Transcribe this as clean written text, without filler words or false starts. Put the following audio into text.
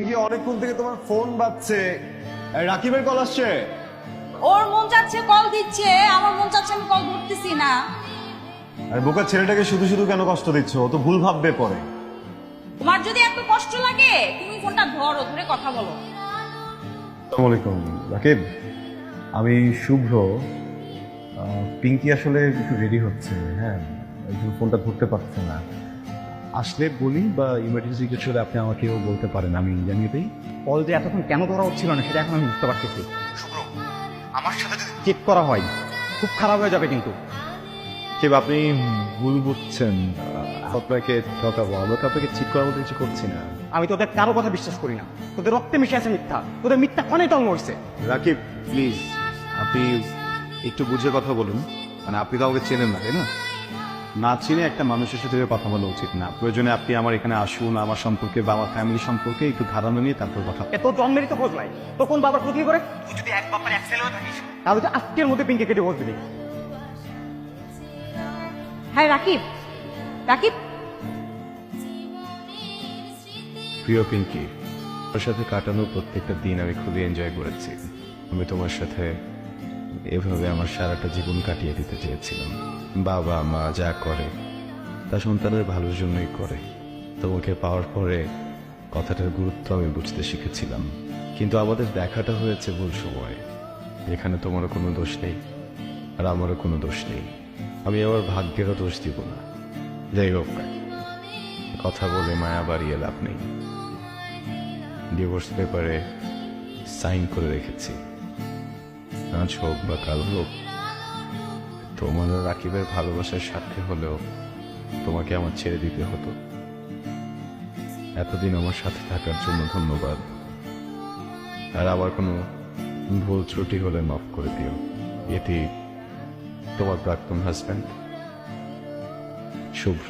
এই যে অনেকক্ষণ থেকে তোমার ফোন বাজছে, রাকিবের কল আসছে। ওর মন চাচ্ছে কল দিচ্ছে, আমার মন চাচ্ছে আমি কল ধরতেছি না। আর বোকা ছেলেটাকে শুধু শুধু কেন কষ্ট দিচ্ছ? ও তো ভুল ভাববে পরে। তোমার যদি এত কষ্ট লাগে তুমি ফোনটা ধরো, ধরে কথা বলো। আসসালামু আলাইকুম রাকিব, আমি শুভ্র। পিঙ্কি আসলে একটু রেডি হচ্ছে, হ্যাঁ, একটু ফোনটা ধরতে পারছে না। আসলে বলি বা ইমার্জেন্সি কিছু হলে আপনি আমাকেও বলতে পারেন, আমি জানিয়ে দিই। কল যে এতক্ষণ কেন ধরা হচ্ছিল না সেটা এখন আমি বুঝতে পারতেছি। শুভ্র, আমার সাথে যদি চেক করা হয় খুব খারাপ হয়ে যাবে কিন্তু। রাকিব, আপনি ভুল বুঝছেন। আপনাকে ঠকাবো, আমরা তো আপনাকে ঠিক করার মতো কিছু করছি না। আমি তোদের কারো কথা বিশ্বাস করি না, তোদের রক্তে মিশে আছে মিথ্যা, তোদের মিথ্যা অনেক টঙ্গ হয়েছে। রাকিব প্লিজ, আপনি একটু বুঝে কথা বলুন। মানে আপনি তো আমাকে চেনেন না, তাই না? না চিনে একটা মানুষের সাথে কথা বলা উচিত না। প্রয়োজনে আপনি আমার এখানে আসুন, আমার সম্পর্কে বা আমার ফ্যামিলি সম্পর্কে একটু ধারণা নিয়ে তারপর কথা। তোর জন্মেরই তো খোঁজ নাই, তো কোন বাবার ক্ষতি করে? তুই যদি এক বাবার এক ছেলে হয়ে থাকিস তাহলে তো আজকের মধ্যে পিঙ্কে কেটে বসবি। হ্যাঁ রাকিব, রাকিব প্রিয় পিঙ্কি, তোমার সাথে কাটানো প্রত্যেকটা দিন আমি খুবই এনজয় করেছি। আমি তোমার সাথে এভাবে আমার সারাটা জীবন কাটিয়ে দিতে চেয়েছিলাম। বাবা মা যা করে তা সন্তানের ভালোর জন্যই করে। তোমাকে পাওয়ার পরে কথাটার গুরুত্ব আমি বুঝতে শিখেছিলাম, কিন্তু আমাদের দেখাটা হয়েছে ভুল সময়। এখানে তোমারও কোনো দোষ নেই আর আমারও কোনো দোষ নেই। আমি আমার ভাগ্যেরও দোষ দিব না। যাই হোক, কথা বলে মায়া বাড়িয়ে লাভ নেই। ডিভোর্স পেপারে সাইন করে রেখেছি। আজ হোক বা কাল হোক, তোমার আর রাকিবের ভালোবাসার সাথে হলেও তোমাকে আমার ছেড়ে দিতে হতো। এতদিন আমার সাথে থাকার জন্য ধন্যবাদ। আর আবার কোনো ভুল ত্রুটি হলে মাফ করে দিও। এটি তোমার প্রাক্তন হাজব্যান্ড শুভ্র।